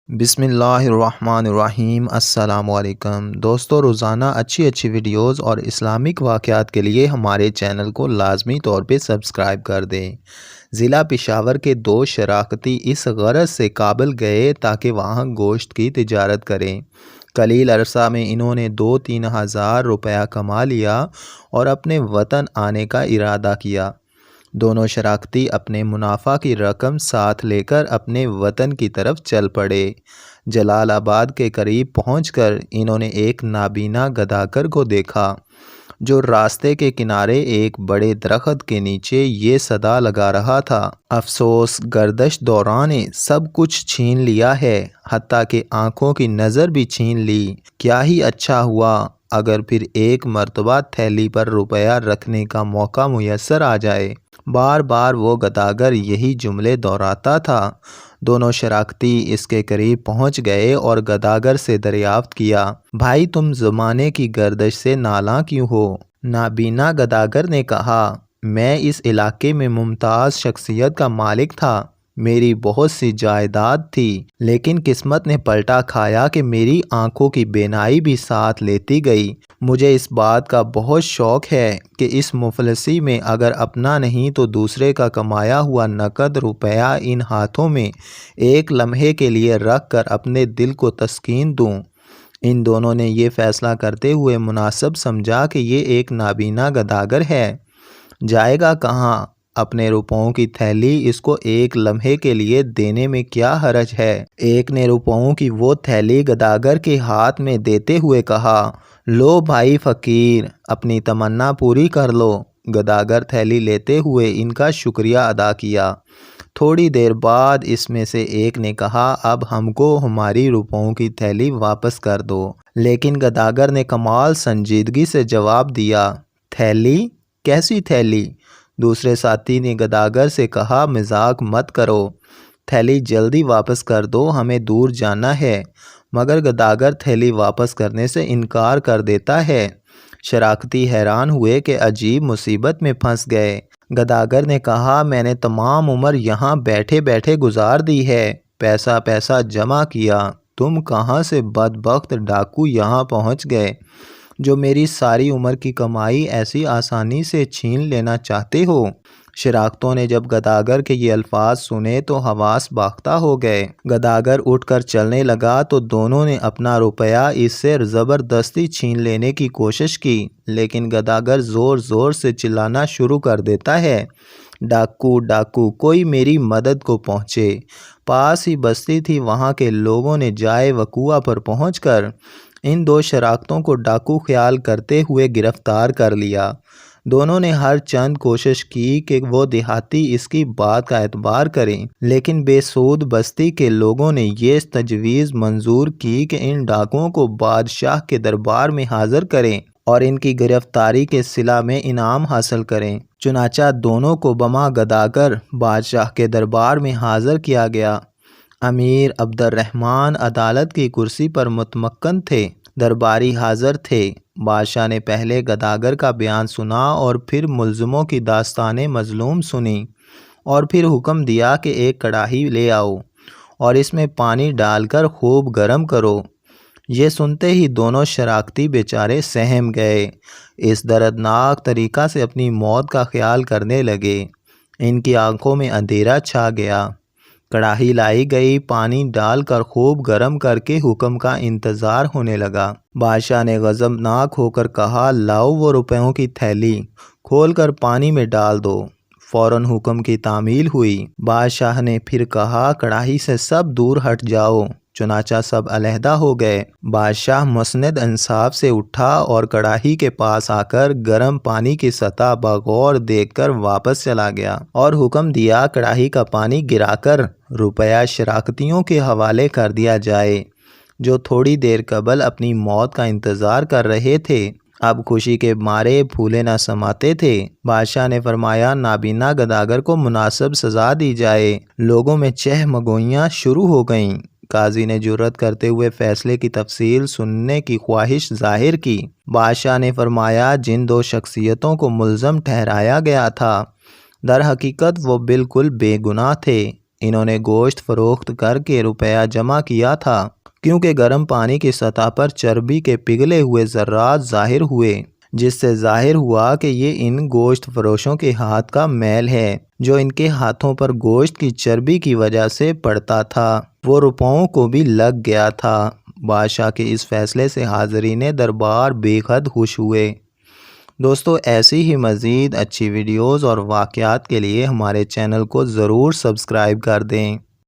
بسم اللہ الرحمن الرحیم۔ السلام علیکم دوستو، روزانہ اچھی ویڈیوز اور اسلامک واقعات کے لیے ہمارے چینل کو لازمی طور پہ سبسکرائب کر دیں۔ ضلع پشاور کے دو شراکتی اس غرض سے کابل گئے تاکہ وہاں گوشت کی تجارت کریں۔ قلیل عرصہ میں انہوں نے 2-3 ہزار روپیہ کما لیا اور اپنے وطن آنے کا ارادہ کیا۔ دونوں شراکتی اپنے منافع کی رقم ساتھ لے کر اپنے وطن کی طرف چل پڑے۔ جلال آباد کے قریب پہنچ کر انہوں نے ایک نابینا گداگر کو دیکھا جو راستے کے کنارے ایک بڑے درخت کے نیچے یہ صدا لگا رہا تھا: افسوس گردش دورہ نے سب کچھ چھین لیا ہے، حتیٰ کہ آنکھوں کی نظر بھی چھین لی۔ کیا ہی اچھا ہوا اگر پھر ایک مرتبہ تھیلی پر روپیہ رکھنے کا موقع میسر آ جائے۔ بار بار وہ گداگر یہی جملے دہراتا تھا۔ دونوں شراکتی اس کے قریب پہنچ گئے اور گداگر سے دریافت کیا: بھائی، تم زمانے کی گردش سے نالاں کیوں ہو؟ نابینا گداگر نے کہا: میں اس علاقے میں ممتاز شخصیت کا مالک تھا، میری بہت سی جائیداد تھی، لیکن قسمت نے پلٹا کھایا کہ میری آنکھوں کی بینائی بھی ساتھ لیتی گئی۔ مجھے اس بات کا بہت شوق ہے کہ اس مفلسی میں اگر اپنا نہیں تو دوسرے کا کمایا ہوا نقد روپیہ ان ہاتھوں میں ایک لمحے کے لیے رکھ کر اپنے دل کو تسکین دوں۔ ان دونوں نے یہ فیصلہ کرتے ہوئے مناسب سمجھا کہ یہ ایک نابینا گداگر ہے، جائے گا کہاں؟ اپنے روپوں کی تھیلی اس کو ایک لمحے کے لیے دینے میں کیا حرج ہے؟ ایک نے روپوں کی وہ تھیلی گداگر کے ہاتھ میں دیتے ہوئے کہا: لو بھائی فقیر، اپنی تمنا پوری کر لو۔ گداگر تھیلی لیتے ہوئے ان کا شکریہ ادا کیا۔ تھوڑی دیر بعد اس میں سے ایک نے کہا: اب ہم کو ہماری روپوں کی تھیلی واپس کر دو۔ لیکن گداگر نے کمال سنجیدگی سے جواب دیا: تھیلی؟ کیسی تھیلی؟ دوسرے ساتھی نے گداگر سے کہا: مذاق مت کرو، تھیلی جلدی واپس کر دو، ہمیں دور جانا ہے۔ مگر گداگر تھیلی واپس کرنے سے انکار کر دیتا ہے۔ شراکتی حیران ہوئے کہ عجیب مصیبت میں پھنس گئے۔ گداگر نے کہا: میں نے تمام عمر یہاں بیٹھے بیٹھے گزار دی ہے، پیسہ جمع کیا، تم کہاں سے بدبخت ڈاکو یہاں پہنچ گئے جو میری ساری عمر کی کمائی ایسی آسانی سے چھین لینا چاہتے ہو؟ شراکتوں نے جب گداگر کے یہ الفاظ سنے تو حواس باختہ ہو گئے۔ گداگر اٹھ کر چلنے لگا تو دونوں نے اپنا روپیہ اس سے زبردستی چھین لینے کی کوشش کی، لیکن گداگر زور زور سے چلانا شروع کر دیتا ہے: ڈاکو ڈاکو، کوئی میری مدد کو پہنچے۔ پاس ہی بستی تھی، وہاں کے لوگوں نے جائے وقوعہ پر پہنچ کر ان دو شراکتوں کو ڈاکو خیال کرتے ہوئے گرفتار کر لیا۔ دونوں نے ہر چند کوشش کی کہ وہ دیہاتی اس کی بات کا اعتبار کریں، لیکن بے سود بستی کے لوگوں نے یہ تجویز منظور کی کہ ان ڈاکوؤں کو بادشاہ کے دربار میں حاضر کریں اور ان کی گرفتاری کے صلہ میں انعام حاصل کریں۔ چنانچہ دونوں کو بما گداگر بادشاہ کے دربار میں حاضر کیا گیا۔ امیر عبد الرحمن عدالت کی کرسی پر متمکن تھے، درباری حاضر تھے۔ بادشاہ نے پہلے گداگر کا بیان سنا اور پھر ملزموں کی داستان مظلوم سنی، اور پھر حکم دیا کہ ایک کڑاہی لے آؤ اور اس میں پانی ڈال کر خوب گرم کرو۔ یہ سنتے ہی دونوں شراکتی بیچارے سہم گئے، اس دردناک طریقہ سے اپنی موت کا خیال کرنے لگے۔ ان کی آنکھوں میں اندھیرا چھا گیا۔ کڑاہی لائی گئی، پانی ڈال کر خوب گرم کر کے حکم کا انتظار ہونے لگا۔ بادشاہ نے غضبناک ہو کر کہا: لاؤ وہ روپیوں کی تھیلی، کھول کر پانی میں ڈال دو۔ فوراً حکم کی تعمیل ہوئی۔ بادشاہ نے پھر کہا: کڑاہی سے سب دور ہٹ جاؤ۔ چنانچہ سب علیحدہ ہو گئے۔ بادشاہ مسند انصاف سے اٹھا اور کڑاہی کے پاس آ کر گرم پانی کی سطح بغور دیکھ کر واپس چلا گیا اور حکم دیا: کڑاہی کا پانی گرا کر روپیہ شراکتیوں کے حوالے کر دیا جائے جو تھوڑی دیر قبل اپنی موت کا انتظار کر رہے تھے، اب خوشی کے مارے پھولے نہ سماتے تھے۔ بادشاہ نے فرمایا: نابینا گداگر کو مناسب سزا دی جائے۔ لوگوں میں چہ مگوئیاں شروع ہو گئیں۔ قاضی نے جرأت کرتے ہوئے فیصلے کی تفصیل سننے کی خواہش ظاہر کی۔ بادشاہ نے فرمایا: جن دو شخصیتوں کو ملزم ٹھہرایا گیا تھا، در حقیقت وہ بالکل بے گناہ تھے۔ انہوں نے گوشت فروخت کر کے روپیہ جمع کیا تھا کیونکہ گرم پانی کی سطح پر چربی کے پگھلے ہوئے ذرات ظاہر ہوئے، جس سے ظاہر ہوا کہ یہ ان گوشت فروشوں کے ہاتھ کا میل ہے جو ان کے ہاتھوں پر گوشت کی چربی کی وجہ سے پڑتا تھا۔ وہ روپوں کو بھی لگ گیا تھا۔ بادشاہ کے اس فیصلے سے حاضرین دربار بے حد خوش ہوئے۔ دوستو، ایسی ہی مزید اچھی ویڈیوز اور واقعات کے لیے ہمارے چینل کو ضرور سبسکرائب کر دیں۔